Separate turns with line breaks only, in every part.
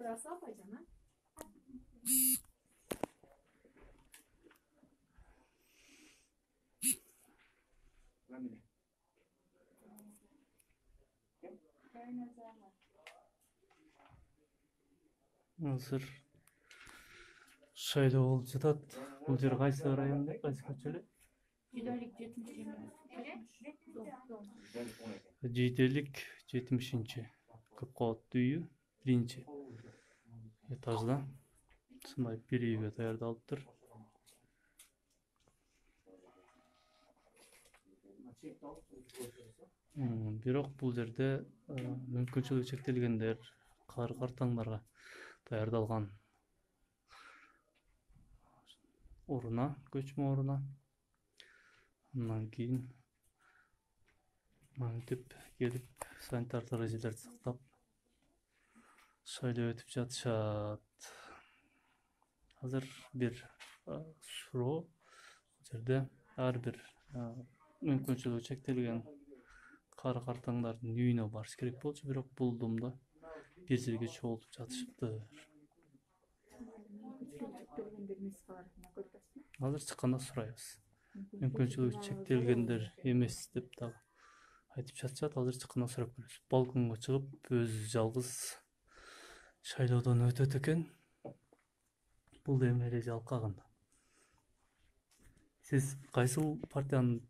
Sırası yapacağım ha.
Hazır şöyle oldu жатат. Бұл жер қайсы районда, қайсы көшелі? Жиделік 70-ші көп қабатты үйі, бірінші этажда. Сынай бір үйге даярдалып тұр. Бирок бұл жерде мүмкіншілігі шектелгендер, қартаңдарға даярдалған орына, көчмө орына. Андан кейін өтіп келіп, санитарлық ережелерді сақтап, шайлап өтіп жатышат. Hazır bir suroo жерде әрбір мүмкіншілігі шектелген картаңдардын үйүнө барыш керек болчу, бирок булдумда бир жерге чогултуп жатышыптыр. Азыр чыкканда сурайбыз. Мүмкіншілігі шектелгендер эмес деп дагы айтып жатышат. Азыр чыкканда сурап көрөбүз. Балконго чыгып, өзү жалгыз шайлоодон өтөт экен. Бул да эми эреже алкагында. Сиз кайсыл партиянын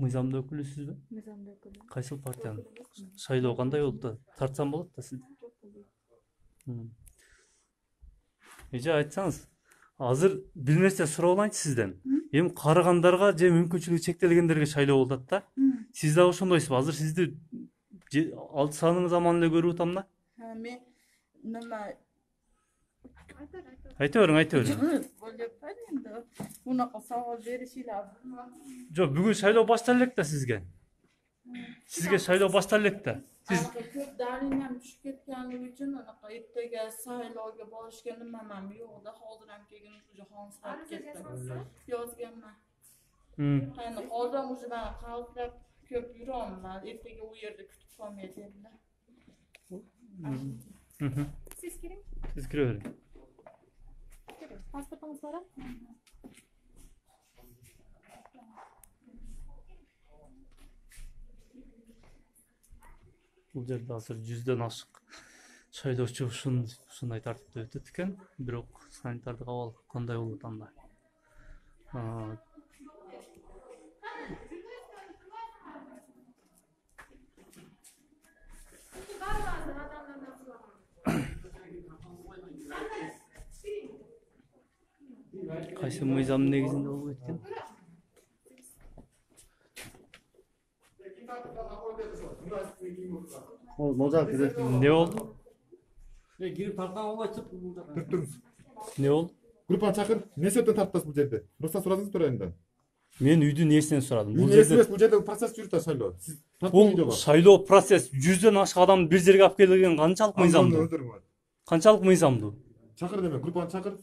мыйзамдуу өкүлүсүзбү?
Мыйзамдуу өкүлү.
Кайсыл партиянын? Шайлоо кандай болду да? Тартсам болот да сиз? Эже айтсаңыз, азыр бир нерсе сурап алайынчы сизден. Эми карыгандарга же мүмкүнчүлүгү чектелгендерге шайлоо болот да? Сиз дагы ошондойсузбу? Азыр сизди алты саныңыз аман эле көрүп атам да?
Мен нема
Айта бериң.
Бунака сабак беришилер.
Жок, бүгүн шайлоо башталып элек да сизге. Сизге шайлоо башталып элек да. Сиз
Көп дарынам түшүп кеткенлиги үчүн анака эртеге шайлоого болушкеним мамам жок да, азыр ham келген уже хансырап кеттим. Yozganman. Hani oradan уже ben kalkıp köp yürüyorum ben. Ertege o yerde kütüp kalmaya dediler.
Siz girin.
Siz gireverin.
Pasportunuz var mı?
Бул жерде азыр 100ден ашык шайлоочу ушундай тартипте өтөт экен. Бирок санитардык абал кандай болот анда? Кайсы мыйзамдын негизинде болуп кеткен?
Moza kızı.
Ne oldu?
Girip tarttan olmayacak.
Durtunuz.
Ne oldu?
Grupan çakır. Ne söyledi tarttas bu yerde? Ruhsat soradınız burayından.
Men үйдүн ээсинен сурадым.
Бул жерде бул жерде процесс жүрүп шайлоо. Сиз
Бул шайлоо процесс 100ден ашык адам бир жерге алып келген канчалык мыйзамдуу? Канчалык мыйзамдуу?
Чакыр деме, группаны чакыр.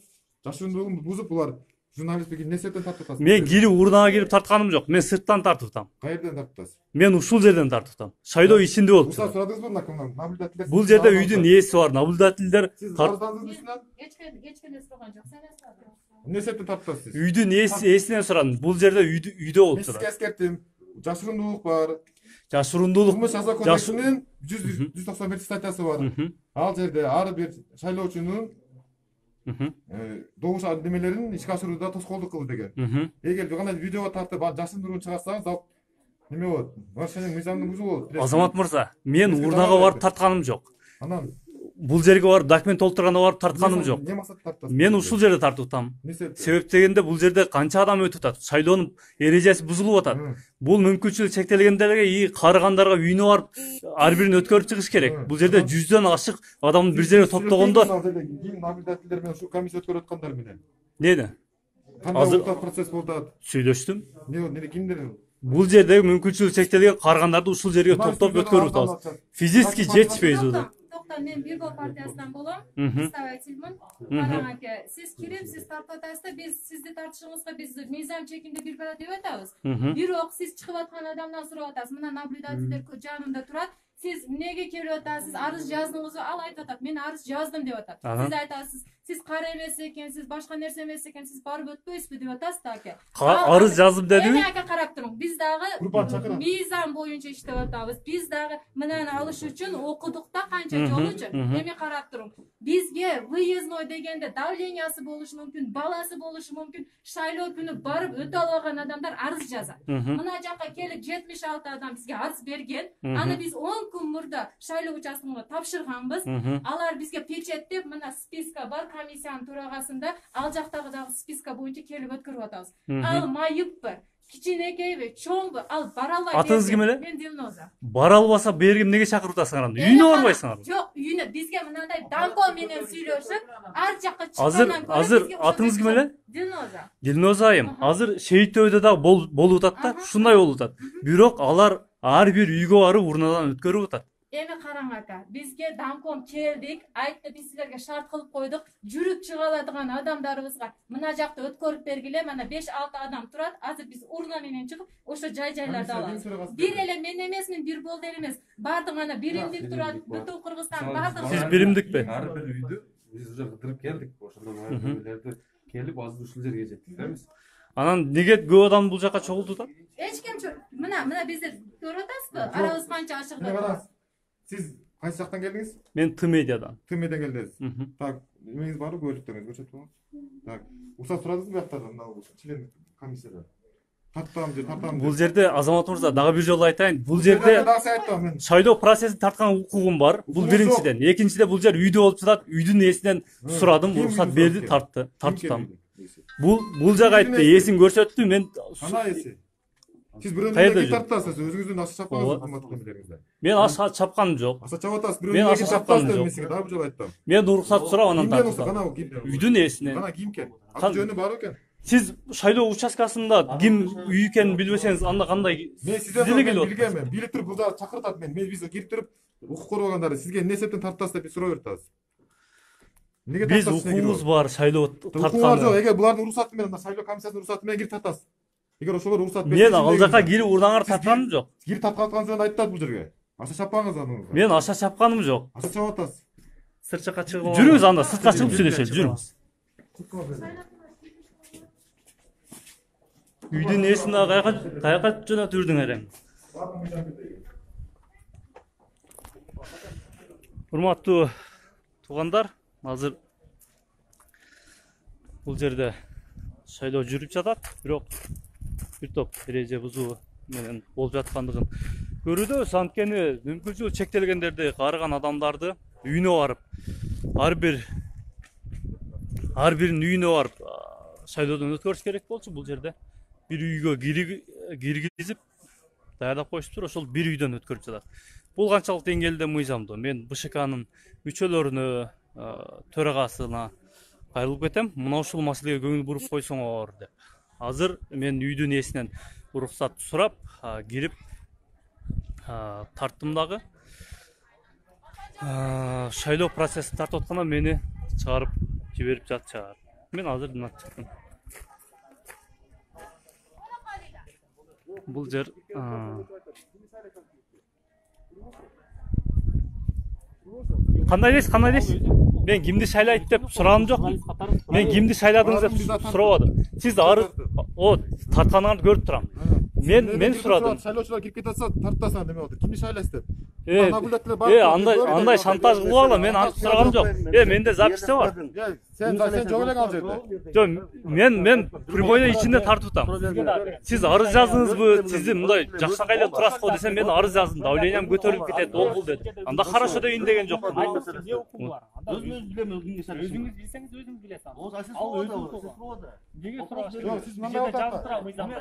Жашырундуулугун бузуп булар журналисттики не сөйдөн тартып атасыз?
Мен кирип урнага кирип тартканым жок. Мен сырттан тартып атам.
Кайерден тартып атасыз?
Мен ушул жерден тартып атам. Шайлоо ичинде болуп
Рухсат
турат.
сорадыңызбы мына наблюдательдер?
Бул жерде үйдүн ээси бар, наблюдательдер
Сиз арызданыңыздын үстүнөн
Geçmedi sorgan yok. Sen esnadın.
не сөйдөн тартып атасыз?
үйдүн ээсинен сурадым. Бул жерде үйдө болуп
Мен сизге
турат.
эскерттим. Жашырундуулук бар.
Жашырундуулук
Кылмыш жаза кодексинин 191 статьясы бар. Ал жерде ар бир шайлоочунун добуш немелерин ишке ашырууда тоскоолдук кыл деген. Эгер кандай видеого тартып жашындырууну чыгарсаңыз ал неме болот? Нарушение мыйзамдын бузуу болот.
Азамат мырза, мен урнага барып тартканым жок.
Анан
Бул жерге барып документ толтурганда барып тартканым жок.
Не максатта тартасыз?
Мен ушул жерде тартып атам.
Не себеп?
Себеп дегенде бул жерде канча адам өтүп атат. Шайлоонун эрежеси бузулуп атат. Бул мүмкүнчүлүк чектелгендерге карыгандарга үйүнө барып ар бирин өткөрүп чыгыш керек. Бул жерде 100ден ашык адамды бир жерге топтогондо
ким наблюдательдер менен ушу комиссия өткөрүп аткандар менен
эмне?
кандай
Азыр
процесс болуп атат?
Сүйлөштүм.
Не кимдер?
Бул жерде мүмкүнчүлүк чектелген карыгандарды ушул жерге топтоп өткөрүп атабыз. Физически жетишпейбиз уда.
Men bir bol partiyasidan bo'lim. Представительмин. Qarang aka, siz kirib, siz tartib o'tasizda, biz sizni tartishingizga biz mezon chekimda bir balo deb o'tamiz. Biroq siz chiqib atgan odamdan so'rab o'tasiz. Mana nablюдательдер janimda turadi. siz emnege kelip atasiz, arız jazdыңыз, ал айтып атат, мен арыз жаздым деп атат.
Ага.
Siz айтасыз, siz кара эмес экенсиz, башка нерсе эмес экен, siz барып өтпөйсүзбү деп атасыз да аке.
Арыз жаздым дедиби?
Эми аке карап туруң, биз дагы
Курбан чакырам.
мыйзам боюнча иштеп атабыз. Биз дагы мынаны алыш үчүн окудук да канча жолучу. Эми карап туруң. Бизге выездной дегенде давлениясы болушу мүмкүн, баласы болушу мүмкүн, шайлоо күнү барып өтө албаган адамдар арыз жазат. Мына жака келип 76 адам бизге арыз берген. Аны биз 10 күн мурда шайлоо участогуна тапшырганбыз. Алар бизге печеттеп, мына списка бар, комиссиянын төрагасында, ал жактагы дагы списка боюнча келип өткөрүп атабыз. Ал майып бар. Кичинекейби, чоңбу, ал бара албай.
Атыңыз ким эле?
Мен Дилноза.
Бара албаса бергим неге чакырып атасың анда? Үйүнө барбайсыңарбы?
Жок, үйүнө бизге мындай данко менен сүйлөшүп, ар жакка чыккандан көрө
Азыр атыңыз ким эле?
Дилноза.
Дилноза айым. Азыр Шейтөөдө да болуп атат да, ушундай болуп атат. Бирок алар ар бир үйгө барып урнадан өткөрүп атат.
Эми караң ака, бизге данком келдик, айтты биз силерге шарт кылып койдук, жүрүп чыга алатыган адамдарыбызга мына жакта өткөрүп бергиле, мына 5-6 адам турат, азыр биз урна менен чыгып, ошо жай-жайларда алабыз. Бир эле мен эмесмин, бир болду эле эмес. Бардык ана биримдик турат, бүтүн Кыргызстан бардык.
Сиз биримдикпи?
Ар бир үйдү биз уже кыдырып келдик. Ошондон үйлөрдү келип азыр ушул жерге жеттик да биз.
Анан неге көп адам бул жака чогулду да?
Эч ким мына бизди көрүп атасызбы? Арабыз канча ашык.
Сиз кайсы жактан келдиңиз?
Мен Т медиадан.
Т медиадан келдиңиз. Так, эмеңиз барбы, көлүктөрүңүз көрсөтүп коюңуз. Так, уруксат сурадыңызбы бияктардан, мына член комиссияда? Тартам.
Бул жерде Азамат мырза дагы бир жолу айтайын. Бул жерде шайлоо процессин тарткан укугум бар. Бул биринчиден. Экинчиден бул жер үйдө болуп жатат. Үйдүн ээсинен сурадым, уруксат берди, тарттым. Бул жагы айтты, ээсин көрсөттү, мен
Кана ээси? Сиз бирөөнү тарттасыз, өзүңүздүн аша чапканыңызды кымбаттуу эмелериңизде.
Мен аша чапканым жок.
Аша чап атасыз,
Мен аша чапканым жок.
Мен сизге дагы бир жолу айттым.
Мен уруксат сурап анан тарттым. Үйдүн ээсинен.
Кана ким экен? Аты жөнү бар экен.
Сиз шайлоо участкасында ким үй экенин билбесеңиз, анда кандай?
Мен сизден билгенмин. Билип туруп бул жакка чакыртат мен. Биз кирип туруп укук коргоогандары сизге эмне эсептен тартасыз деп биз сурап атабыз. Неге
Биз
тартасыз?
укугубуз бар шайлоо
Укугуңар жок.
тарткан.
Эгер булардын уруксаты менен, шайлоо комиссиясынын уруксаты менен кирип тартасыз. Эгер ошолор уруксат берсе,
Мен ал жака кирип урдаңар тартканым жок.
кирип тартканыңызды айтат бул жерге. Аша чаппаңыз аны.
Мен аша чапканым жок.
Аша чап атасыз.
Сырт жака чыгып. Жүрүңүз анда, сыртка чыгып сүйлөшөлү, жүрүңүз. Үйдүн ээсин каяка жөнөтүп жүрдүңөр эң? Урматтуу туугандар, азыр бул жерде шайлоо жүрүп жатат, бирок бир топ эреже бузуу менен болуп жаткандыгын көрүүдөбүз. Анткени мүмкүнчүлүгү чектелгендерди каарыган адамдарды үйүнө барып, ар биринин үйүнө барып шайлоодон өткөрүш керек болчу. Бул жерде бир үйгө киргизип даярдап коюшуптур, ошол бир үйдөн өткөрүп жатат. Бул канчалык деңгээлде мыйзамдуу? Мен БШКнын мүчөлөрүнө, төрагасына кайрылып кетем. Мына ушул маселеге көңүл буруп койсоңор деп. Азыр мен үйдүн ээсинен уруксат сурап, кирип тарттым дагы. Шайлоо процессин тартып атканда мени чыгарып жиберип жатышат. Мен азыр мына чыктым. Бул жер кандай дейсиз? Мен кимди шайлайт деп сураным жок. Мен кимди шайладыңыз деп сурабадым. Сиз тартканыңарды көрүп турам. Мен сурадым.
Шайлоочулар кирип кетсе, тартасың деме отур. Кимди шайлайсыз деп?
Андай шантаж кылбагыла, мен антип сураганым жок. Менде записте бар.
Сен жок элең ал жерде.
Жок, мен прямойдо ичинде тартып атам. Сиз арыз жаздыңызбы? Сизди мындай жакшы кайлап турасыз го десем, мен арыз жаздым. Давлениям көтөрүлүп кетет, ол бул деди. Анда хорошо дейин деген жокмун.
Эмне укум бар? Өзүңүз билем, өзүңүз билсеңиз өзүңүз билесиз. Ал өзүңүз укугу. Неге сурашты?
Жок, сиз мындай
жазып тура мыйзамда.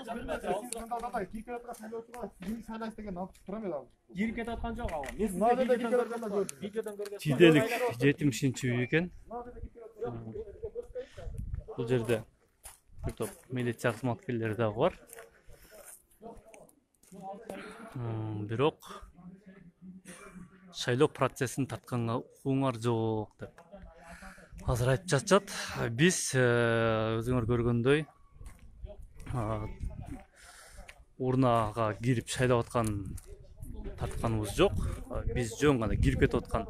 кирип кетаткан шайлоочулар кимди шайлайсыз деген алып турам эле ал.
Кирип кетип аткан жок ал. Мен
Видеодон көрдүм.
Тиделик 70-үй экен. Бул жерде бир топ милиция кызматкерлери дагы бар. Бирок шайлоо процессин тартканга укугуңар жок деп азыр айтып жатышат. Биз өзүңөр көргөндөй урнага кирип шайлап аткан тартканыбыз жок. Биз жөн гана кирип кетип аткан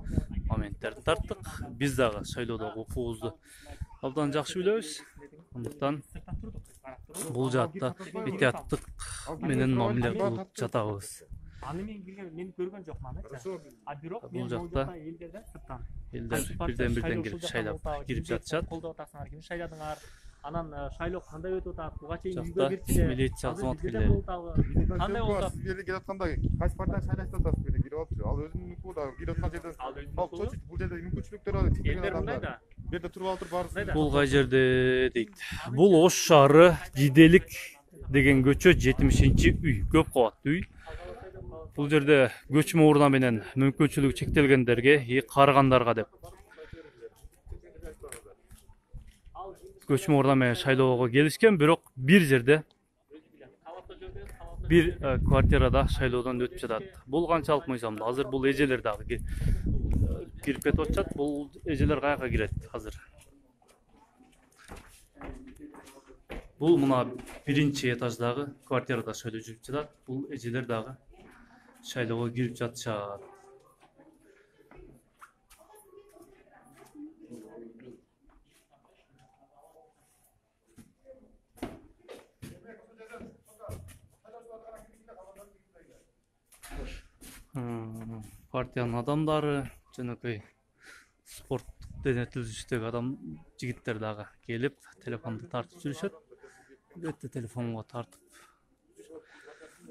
моменттерди тарттык. Биз дагы шайлоодогу укугубузду абдан жакшы билебиз. Андыктан бул жаатта этияттык менен мамиле кылып жатабыз.
Аны мен келген, мени көргөн жокмун ача. А бирок
Бул
мен
жакта
элдерден сырттан.
элдер бирден келип шайлап кирип жатышат.
Колдоп атасыңар, ким шайладыңар? Анан шайлоо кандай өтүп атат? Буга чейин
Жакта
үйгө кирчиле.
милиция кызматкерлери.
Кандай болот?
Сиз жерде келип атканда кайсы партияны шайлайсыз атасыз бирде кирип алыпчы. Ал өзүнүн укугу да кирип аткан жерден.
Ал өзүнүн
Ал
укугу.
чочуп бул жерде мүмкүнчүлүктөр бар.
Элдер мындай да.
Бу жерде туруп алып барысыз.
Бул кай жерде дейт. Бул Ош шаары Гиделик деген көчө 70-үй, көп кабаттуу үй. Бул жерде көчмө урна менен мүмкүнчүлүгү чектелгендерге, карыгандарга деп көчмө урна менен шайлоого келишкен, бирок бир жерде бир квартирада шайлоодон өтүп жатат. Бул канчалык мыйзамдуу? Азыр бул эжелер дагы кирип кетип атышат. Бул эжелер каяка кирет азыр? Бул мына биринчи этаждагы квартирада шайлоо жүрүп жатат. Бул эжелер дагы шайлоого кирип жатышат. Партиянын адамдары, жөнөкөй спорттук дене түзүлүштөгү адам жигиттер дагы келип телефонду тартып жүрүшөт. Бетте телефонго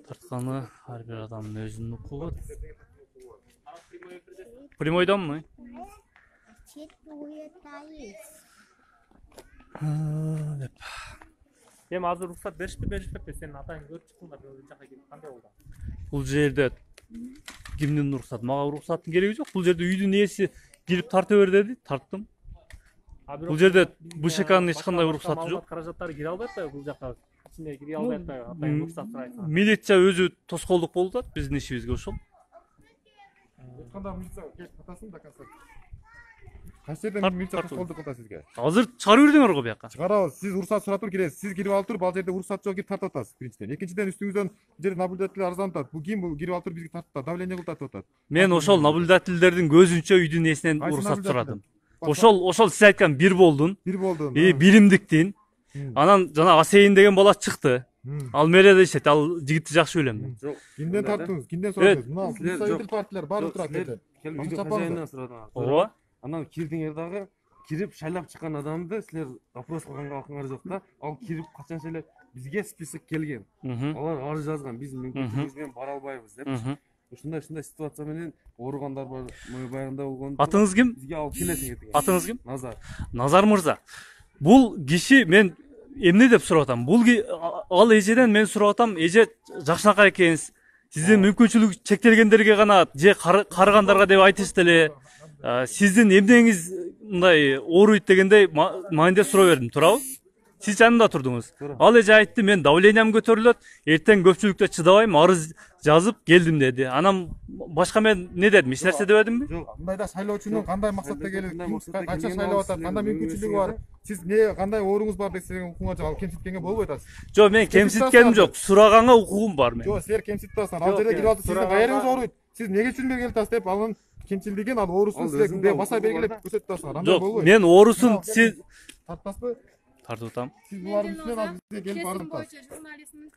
тартканы ар бир адамдын өзүнүн укугу. Прямойданмы? Деп.
Эми азыр уруксат беришпеппи? Сенин атайың көрүп чыктыңдар, бул жака келип кандай болду?
Бул жерде кимдин уруксаты? Мага уруксаттын кереги жок. Бул жерде үйдүн ээси кирип тарта бер деди, тарттым. Бул жерде БШКнын эч кандай уруксаты жок.
Каражаттары кире албай атпайбы бул жака? Ичине кире албай атпайбы? Атайың уруксат сурайсың.
Милиция өзү тоскоолдук болуп атат биздин ишибизге ошол.
Кандай милиция келип атасың да концерт. Кайсы жерден милиция тоскоолдук кылат сизге?
Азыр чыгарып бердиңер го бияка.
Чыгарабыз. Сиз уруксат сурап туруп киресиз. Сиз кирип алып туруп, ал жерде уруксат жок кирип тартып атасыз биринчиден. Экинчиден үстүңүздөн бул жерде наблюдатель арызданып. Бул ким? Бул кирип алып туруп бизге тартып атат, давление кылып атат.
Мен ошол наблюдательдердин көзүнчө үйдүн ээсинен уруксат сурадым. Ошол сиз айткан бир болдун.
Бир болдун.
Биримдиктин. Анан жана Асейин деген бала чыкты. Ал мэрияда иштейт, ал жигитти жакшы билем мен.
Жок.
Кимден тарттыңыз? Кимден сурадыңыз? Мына представитель партиялар баары турат жерде.
Хозяинден сурадыңар.
Ооба.
Анан кирдиңер дагы, кирип шайлап чыккан адамды силер допрос кылганга акыңар жок да. Ал кирип качан шайлап бизге список келген. Алар арыз жазган, биз мүмкүнчүлүгүбүз менен бара албайбыз деп. Ушундай ситуация менен ооругандар бар, баягында болгон.
Атыңыз ким?
Бизге алып келесиң эртең.
Атыңыз ким?
Назар.
Назар мырза. Бул киши мен эмне деп сурап атам? Бул ал эжеден мен сурап атам, эже жакшынакай экенсиз. Сиздин мүмкүнчүлүгү чектелгендерге гана же карыгандарга деп айтышты эле. Сиздин эмнеңиз мындай ооруйт дегендей маанде суроо бердим, турабы? Сиз жанында турдуңуз. Ал эже айтты, мен давлениям көтөрүлөт, эртең көпчүлүктө чыдабайм, арыз жазып келдим деди. Анан башка мен не дедим? Эч нерсе дебедимби?
Жок.
Мындайда шайлоочунун кандай максатта келип, качан шайлап атат, кандай мүмкүнчүлүгү бар? Сиз эмне кандай ооруңуз бар десең укугуңа жок, кемситкенге болбойт атасыз.
Жок, мен кемситкеним жок. Сураганга укугум бар мен.
Жок, силер кемситип атасыңар. Ал жерде кирип алып сиздин кайерыңыз ооруйт? Сиз эмнеге үчүн келип атасыз деп анын кемчилдигин, ал оорусун силерге баса белгилеп көрсөтүп атасыңар. Андай
Жок,
болбойт.
мен оорусун сиз
тартпасызбы?
тартып атам.
Сиз булардын үстүнөн ал бизге келип
Kesим
барып
боюнча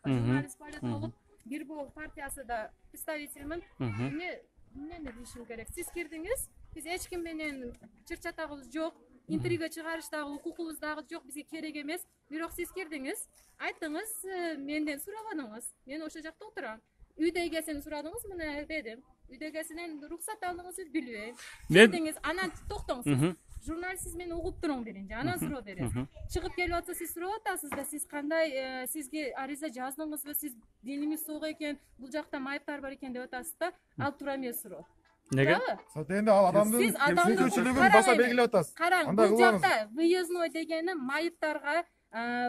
журналист политолог бир бул партиясыда представительмин. Эмнени дешим керек? Сиз кирдиңиз, биз эч ким менен чыр-чатагыбыз жок, интрига чыгарыштагы укугубуз дагы жок, бизге керек эмес. Бирок сиз кирдиңиз, айттыңыз, менден сурабадыңыз. Мен ошол жакта отурам. Үйдө эгесин сурадыңыз, мына дедим. Үйдө эгесинен уруксат алдыңыз, билбейм. Кирдиңиз, анан токтоңуз. Журналист мени угуп туруң биринчи, анан суроо бересиз. Чыгып келип атса сиз сурап атасыз да, сиз кандай сизге ариза жаздыңызбы, сиз денеңиз соо экен, бул жакта майыптар бар экен деп атасыз да, ал туура эмес суроо.
Неге?
Эми ал адамдын
Сиз адамдын
мүмкүнчүлүгүн баса белгилеп атасыз.
Караң, бул жакта выездной дегени майыптарга,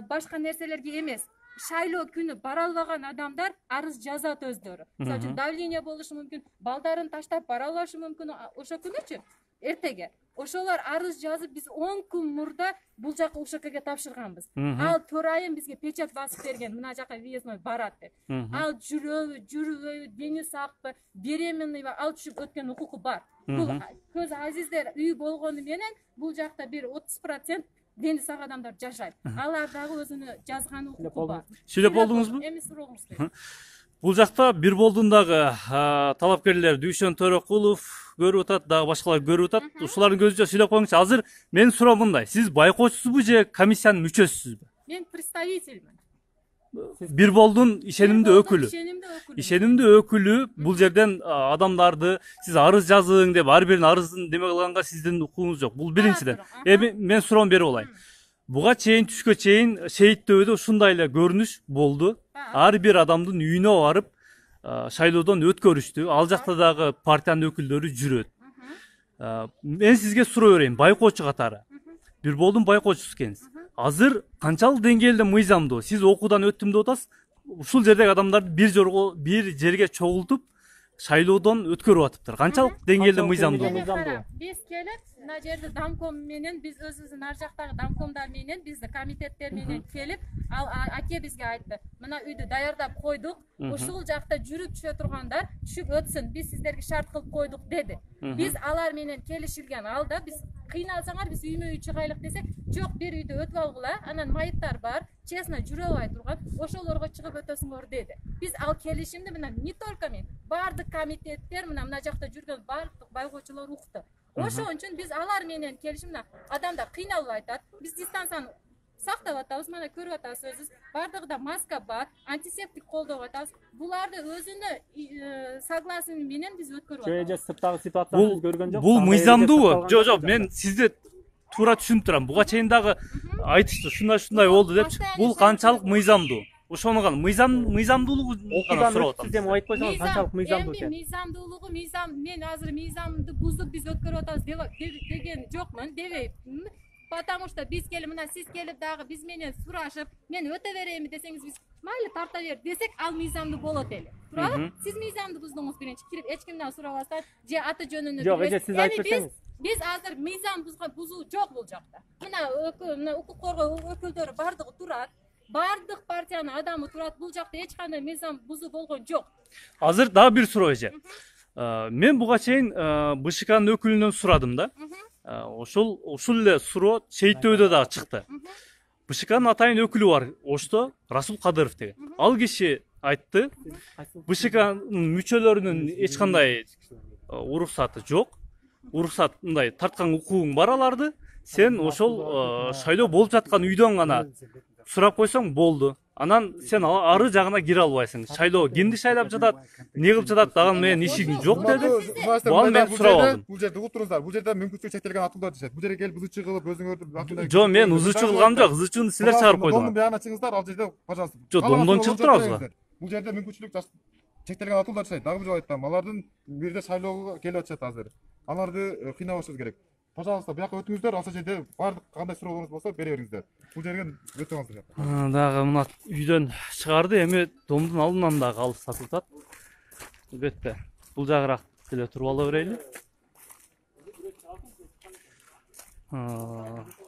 башка нерселерге эмес. Шайлоо күнү бара албаган адамдар арыз жазат өздөрү. Мисалы үчүн давление болушу мүмкүн, балдарын таштап бара алышы мүмкүн ошо күнүчү. Эртеге ошолор арыз жазып биз 10 күн мурда бул жака УШКге тапшырганбыз.
Мгм.
Ал төрайым бизге печать басып берген, мына жака въездной барат деп.
Мгм.
Ал жүрөбү, дени сакпы, беременныйбы, ал түшүп өткөн укугу бар. Бул
Мгм.
көз азиздер үй болгону менен бул жакта бир 30% дени сак адамдар жашайт. Алар дагы өзүнүн жазган укугу бар.
Сүйлөп болдуңузбу?
Эми сурооңуз келет.
Бул жакта бир болдун дагы талапкерлер Дүйшөн Төрөкулов көрүп атат, дагы башкалар көрүп атат. Ушулардын көзүнчө сүйлөп коюңузчу. Азыр менин суроом мындай. Сиз байкоочусузбу же комиссиянын мүчөсүсүзбү?
Мен представительмин.
Бир болдун ишенимдүү өкүлү.
Ишенимдүү өкүлү.
Ишенимдүү өкүлү бул жерден адамдарды сиз арыз жазың деп ар биринин арызын деме кылганга сиздин укугуңуз жок. Бул биринчиден. Эми мен суроом берип алайын. Буга чейин түшкө чейин шейтtöбөдө ушундай эле көрүнүш болду. Ар бир адамдын үйүнө барып шайлоодон өткөрүштү. Ал жакта дагы партиянын өкүлдөрү жүрөт. Мен сизге суроо берейин, байкоочу катары. Бир болдун байкоочусу экенсиз. Азыр канчалык деңгээлде мыйзамдуу? Сиз окуудан өттүм деп атасыз. Ушул жердеги адамдарды бир жерге чогултуп шайлоодон өткөрүп атыптыр. Канчалык деңгээлде мыйзамдуу?
Биз келип, мына жерде домком менен, биз өзүбүздүн ар жактагы домкомдар менен, биздин комитеттер менен келип, ал аке бизге айтты. Мына үйдү даярдап койдук. Ушул жакта жүрүп түшө тургандар түшүп өтсүн. Биз сиздерге шарт кылып койдук деди. Биз алар менен келишилген алда биз кыйналсаңар биз үймө үй чыгайлык десек, жок, бир үйдү өтүп алгыла, анан майыттар бар, честно жүрө албай турган, ошолорго чыгып өтөсүңөр деди. Биз ал келишимди мына не только мен, бардык комитеттер мына жакта жүргөн бардык байкоочулар укту. Ошон үчүн биз алар менен келишимде адамдар кыйналып айтат. Биз дистанцияны сактап атабыз, мына көрүп атасыз өзүңүз. Бардыгында маска бар, антисептик колдоп атабыз. Буларды өзүнүн согласие менен биз өткөрүп атабыз.
Же сырттагы ситуацияны көргөн жок.
Бул мыйзамдуубу? Жок, мен сизди туура түшүнүп турам. Буга чейин дагы айтышты, ушундай болду депчи. Бул канчалык мыйзамдуу? Ошону гана мыйзамдуулугу гана сурап атам.
Сиз эми айтып койсоңуз канчалык мыйзамдуу экен?
Мыйзамдуулугу, мен азыр мыйзамды бузуп биз өткөрүп атабыз деген жокмун, дебейм. Потому что биз келип, мына сиз келип дагы биз менен сурашып, мен өтө берейинби десеңиз, биз майли тарта бер десек, ал мыйзамдуу болот эле. Туурабы? Сиз мыйзамды буздуңуз биринчи, кирип эч кимден сурабастан, же аты жөнүнү
Жок, эже сиз айтып берсеңиз.
Биз азыр мыйзам бузуу жок бул жакта. Мына укук коргоо өкүлдөрү бардыгы турат. Бардык партиянын адамы турат. Бул жакта эч кандай мыйзам бузуу болгон жок.
Азыр дагы бир суроо эже. Мен буга чейин БШКнын өкүлүнөн сурадым да. Ушул эле суроо шейтtöбөдө дагы чыкты. БШКнын атайын өкүлү бар, Ошто Расул Кадыров деген. Ал киши айтты, БШКнын мүчөлөрүнүн эч кандай уруксаты жок. Уруксат мындай тарткан укугуң бар аларды. Сен ошол шайлоо болуп жаткан үйдөн гана сурап койсоң болду. Анан сен ары жагына кире албайсың. Шайлоо кимди шайлап жатат, не кылып жатат, дагы менин ишигим жок деди. Буга мен сурап алдым.
Бул жерде отуруңуздар. Бул жерде мүмкүнчүлүгү чектелген атуулдар жашайт. Бул жерге келип ызычы кылып өзүңөрдү атуулдар.
Жок, мен ызычы кылгам жок. Ызычыны силер чыгарып
Домдун
койдуңар.
биягына чыгыңыздар, ал жерде, пожалуйста.
Жок, домдон чыгып турабызбы?
Бул жерде мүмкүнчүлүк чектелген атуулдар жашайт. Дагы бир жолу айтам, алардын бирде шайлоого келип атышат азыр. Аларды кыйнабашыбыз керек. Пожалуйста, бияка өтүңүздөр, алса жерде бардык кандай суроолоруңуз болсо бере бериңиздер. Бул жерге өтө алыңыздар.
Дагы мына үйдөн чыгарды, эми домдун алдынан дагы алып сатылат. Албетте, бул жагыраак деле туруп ала берели.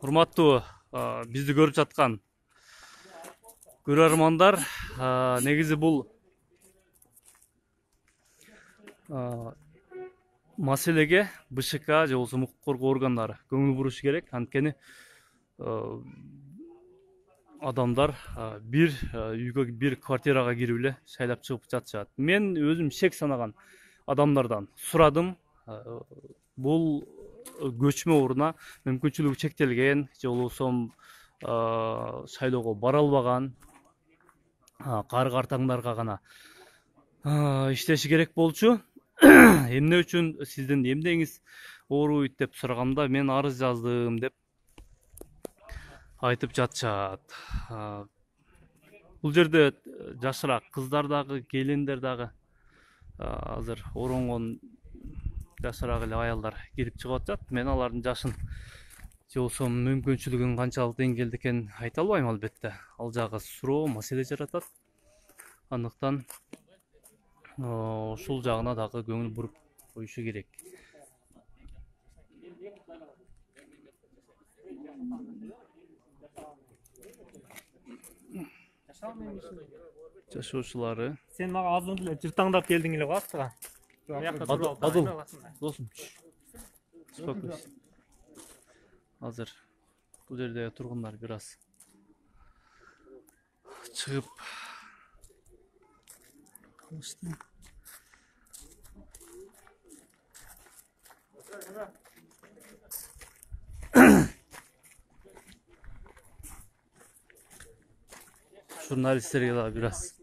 Урматтуу бизди көрүп жаткан көрөрмандар, негизи бул маселеге БШК же болбосо укук коргоо органдары көңүл бурушу керек. Анткени адамдар бир үйгө, бир квартирага кирип эле шайлап чыгып жатышат. Мен өзүм шек санаган адамдардан сурадым. Бул көчмө ордуна мүмкүнчүлүгү чектелген же болбосо шайлоого бара албаган кары картаңдарга гана иштеши керек болчу. Эмне үчүн сиздин эмдеңиз ооруйт деп сураганда, мен арыз жаздым деп айтып жатышат. Бул жерде жашыраак кыздар дагы, келиндер дагы, азыр оронгон жашыраак эле аялдар кирип чыгып атышат. Мен алардын жашын же болбосо мүмкүнчүлүгүн канчалык деңгээлде экенин айта албайм, албетте. Ал жагы суроо, маселе жаратат. Андыктан ушул жагына дагы көңүл буруп коюшу керек. Жашоочулары.
Sen maga azın bile cırtаңдап келдиң эле го астыга.
Адыл. Досум. Успокойся. Азыр бул жерде тургундар бир аз чыгып калышты. Журналисттерге да бир аз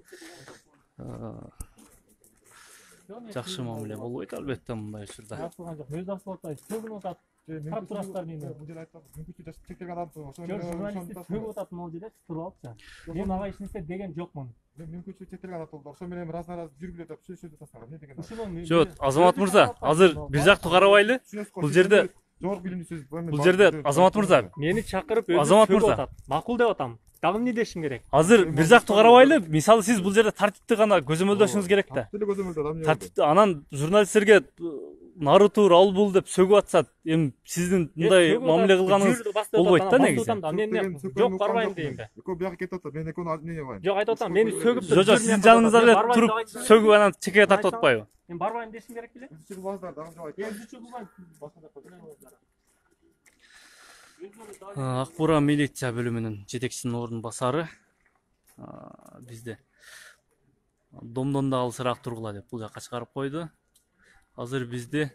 жакшы мамиле болбойт албетте мындай учурда.
Yapılgan yok. Öz asfaltta sövgün otat. Tarap turaslar deymi.
Бул жерде айттым, мүмкүнчүлүгү чектелген адамды ошол
Gör jurnalistler sövgü otat mol жерде туруп алыпчы. Мен ага эч нерсе деген жокмун.
мүмкүнчүлүгү чектелген адам болду. Ошол менен раз жүргүлө деп сөзү тастаган. Не деген?
Ушуну
Жок, Азамат мырза, азыр бир жакты карабайлы. Бул жерде
жогорку билимдүү сөз.
Бул жерде Азамат мырза,
мени чакырып өзү
Азамат
сөгүп
мырза.
атат. Макул деп атам. Дагы эмне дешим керек?
азыр бир жакты карабайлы. Мисалы сиз бул жерде тартипти гана көзөмөлдөшүңүз керек да.
Тиле көзөмөлдө адам не?
Тартипти анан журналисттерге нары тур ал бул деп сөгүп атсат, эми сиздин мындай мамиле кылганыңыз болбойт да негизи.
Мен жок барбайм дейм да.
Экөө бияка кетип атат. Мен экөөнү эмне кылайын?
Жок айтып атам, мени сөгүп
Жок, жок, сиздин жаныңызда эле туруп сөгүп анан чекеге тартып атпайбы?
Мен барбайм дешим керек беле?
Үзчү баздар дагы жок айтты.
Өзү чыгылбайм. Башка жакка келем.
Ак Бура милиция бөлүмүнүн жетекчисинин ордун басары бизди домдон да алысыраак тургула деп бул жакка чыгарып койду. Азыр бизди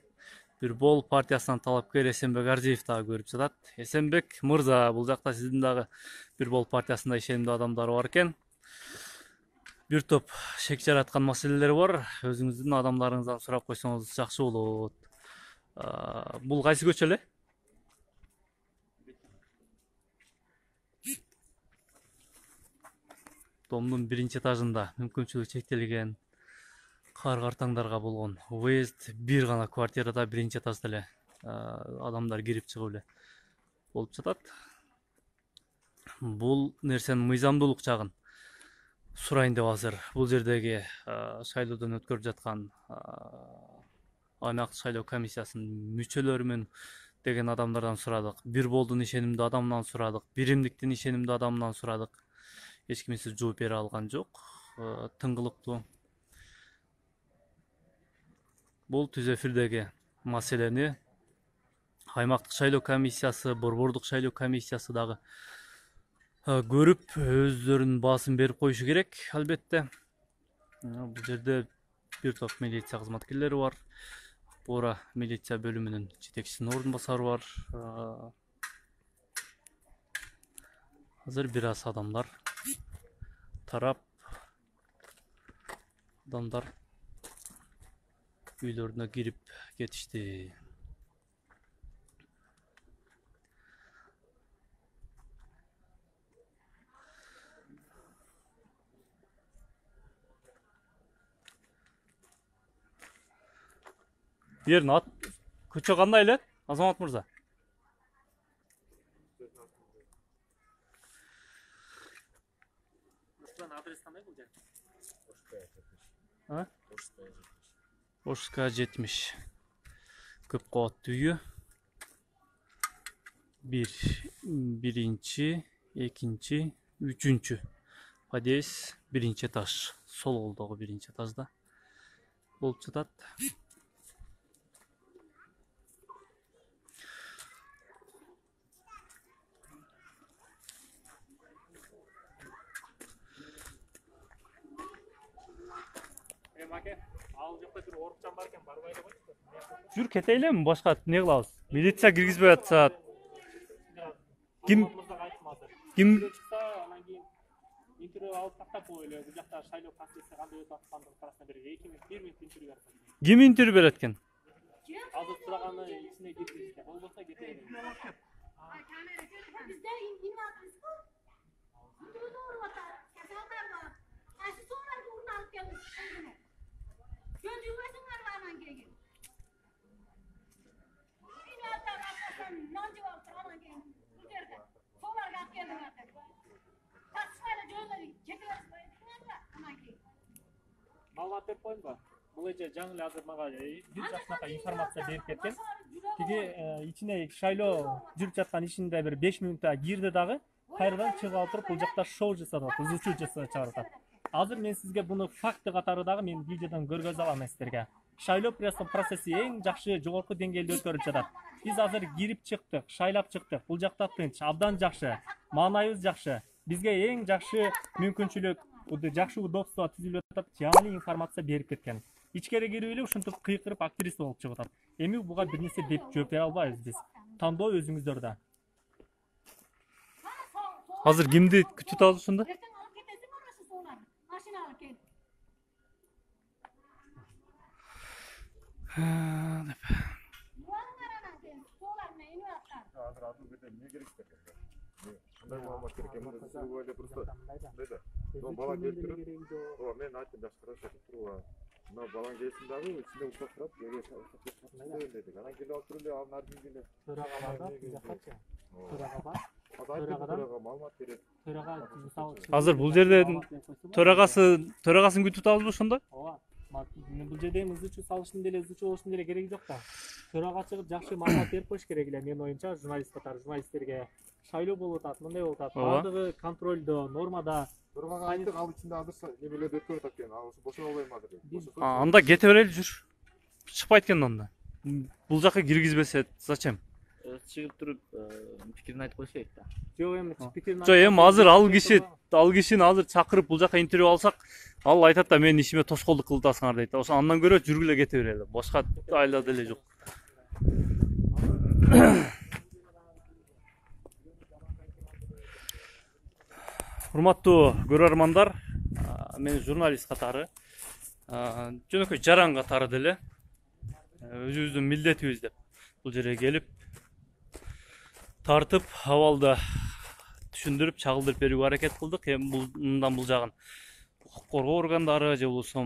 бир бол партиясынан талапкер Эсенбек Аржиев дагы көрүп жатат. Эсенбек мырза, бул жакта сиздин дагы бир бол партиясында ишенимдүү адамдар бар экен. Бир топ шек жараткан маселелер бар. Өзүңүздүн адамдарыңыздан сурап койсоңуз жакшы болот. Бул кайсы көчө эле? Домдун биринчи этажында мүмкүнчүлүгү чектелген кар картаңдарга болгон выезд бир гана квартирада биринчи этажда эле адамдар кирип чыгып эле болуп жатат. Бул нерсенин мыйзамдуулук жагын сурайын деп азыр бул жердеги шайлоодон өткөрүп жаткан аймактык шайлоо комиссиясынын мүчөлөрүмүн деген адамдардан сурадык. Бир болдун ишенимдүү адамынан сурадык. Биримдиктин ишенимдүү адамынан сурадык. Эч кимиси жооп бере алган жок. Тыңгылыктуу. Бул түз эфирдеги маселени аймактык шайлоо комиссиясы, борбордук шайлоо комиссиясы дагы көрүп, өздөрүнүн баасын берип коюшу керек, албетте. Бул жерде бир топ милиция кызматкерлери бар. Бура милиция бөлүмүнүн жетекчисинин ордун басары бар. Азыр бир аз адамдар тарап үйлөрүнө кирип кетишти. Жерин ат көчө кандай эле, Азамат мырза? Ошка 70. Көп кабаттуу үйү. Биринчи, экинчи, үчүнчү. Подъезд, биринчи этаж. Сол колдогу биринчи этажда болуп жатат. Жүр кетейлеми, башка не кылабыз? Милиция киргизбей атса. Ким
интервью алып тактап коелу. Бул жакта шайлоо процесси кандай өтүп аткандыгы туурасында бир 2 минут, 1 минут интервью берет.
Ким интервью берет экен?
Азыр сураганы ичине киргизсе, болбосо кетейин. Маалымат берип коеюнбу? бул эже жаңы эле азыр мага бир жакшынака информация берип кеткен. Тиги ичине шайлоо жүрүп жаткан ишинде бир 5 минутта кирди дагы, кайрадан чыгып алып туруп бул жакта шоу жасап атат, узучу жасап чыгарып атат. Азыр мен сизге буну факты катары дагы мен видеодон көргөзө алам сиздерге. Шайлоо процесси эң жакшы жогорку деңгээлде өткөрүлүп жатат. Биз азыр кирип чыктык, шайлап чыктык. Бул жакта тынч, абдан жакшы. Маанайыбыз жакшы. Бизге эң жакшы мүмкүнчүлүк, жакшы удобство түзүлүп атат, жаңы информация берип кеткен. Ичкери кирип эле ушинтип кыйкырып актриса болуп чыгып атат. Эми буга бир нерсе деп жооп бере албайбыз биз. Тандоо өзүңүздөрдө.
Азыр кимди күтүп атабыз ушунда?
Азыр атып кетем, эмне керек экен? Кандай маалымат керек экен? Мында просто мындай. Бала келип туруп, ооба мен айттым жакшы карашы деп туруп, мына балаң келсин дагы, ичинде уктап турат, эге деди. Анан келип алып туруп эле анын ардын келе.
Төрага бар, жакачы. Төрага бар.
Төрага маалымат берет.
Төрага мисалы
Азыр бул жерде төрагасын күтүп атабызбы ошондо?
ооба. Бул жерде ызычуу салыштын деле, ызычуу болуштун деле кереги жок да. Төрага чыгып жакшы маалымат берип коюш керек эле менин оюмча, журналисттерге шайлоо болуп атат, мындай болуп атат. Бардыгы контролдо, нормада.
Төрага айттык, ал ичинде азыр немелерди өткөрүп атат экен. Ал бошоно албайм азыр.
Анда кете берели жүр. Чыкпайт экен анда. Бул жака киргизбесе зачем?
Чыгып туруп пикирин айтып коюш керек да.
Жок эми пикирин.
Жок эми азыр ал кишини азыр чакырып бул жака интервью алсак, ал айтат да менин ишиме тоскоолдук кылып атасыңар дейт. Ошо андан көрө жүргүлө кете берели. Башка айла деле жок. Урматтуу көрөрмандар, мен журналист катары, жөнөкөй жаран катары деле өзүбүздүн милдетибиз деп бул жерге келип тартып, абалды түшүндүрүп, чагылдырып берүүгө аракет кылдык. Эми бул жагын укук коргоо органдары же болбосо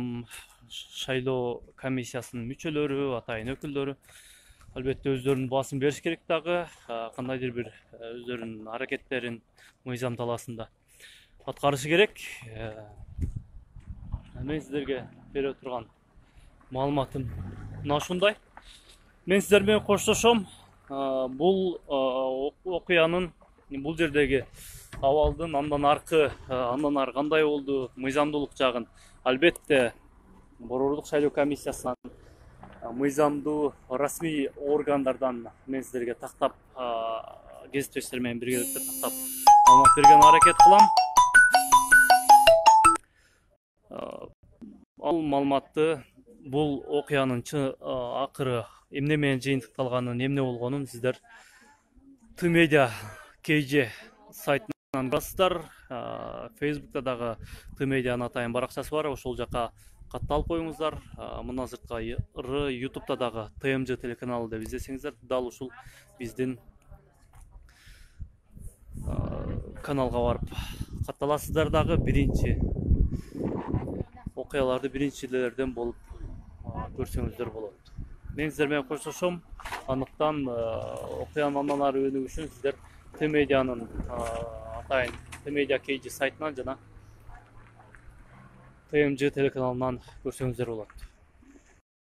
шайлоо комиссиясынын мүчөлөрү, атайын өкүлдөрү албетте өздөрүнүн баасын бериш керек дагы, кандайдыр бир өздөрүнүн аракеттерин мыйзам талаасында аткарышы керек. Мен сиздерге бере турган маалыматым мына ушундай. Мен сиздер менен коштошом. Бул окуянын, бул жердеги абалдын андан ары кандай болду, мыйзамдуулук жагын албетте Борбордук шайлоо комиссиясынан мыйзамдуу расмий органдардан мен сиздерге тактап, кесиптештер менен биргеликте тактап маалымат берген аракет кылам. Ал маалыматты бул окуянын акыры эмне менен жыйынтыкталганын, эмне болгонун сиздер Т-Media KG сайтынан көрөсүздөр. Facebook'та дагы Т-Media'нын атайын баракчасы бар, ошол жака катталып коюңуздар. Мындан сырткары YouTube'та дагы ТМЖ телеканалы деп издесеңиздер, дал ушул биздин каналга барып катталасыздар дагы. Биринчи окуяларды биринчилерден болуп көрсөңүздөр болот. Мен сиздер менен коштошом. Андыктан окуянын андан ары өнүгүшү үчүн сиздер Т-Media'нын атайын Т-Media KG сайтынан жана ТМЖ телеканалынан көрсөңүздөр болот.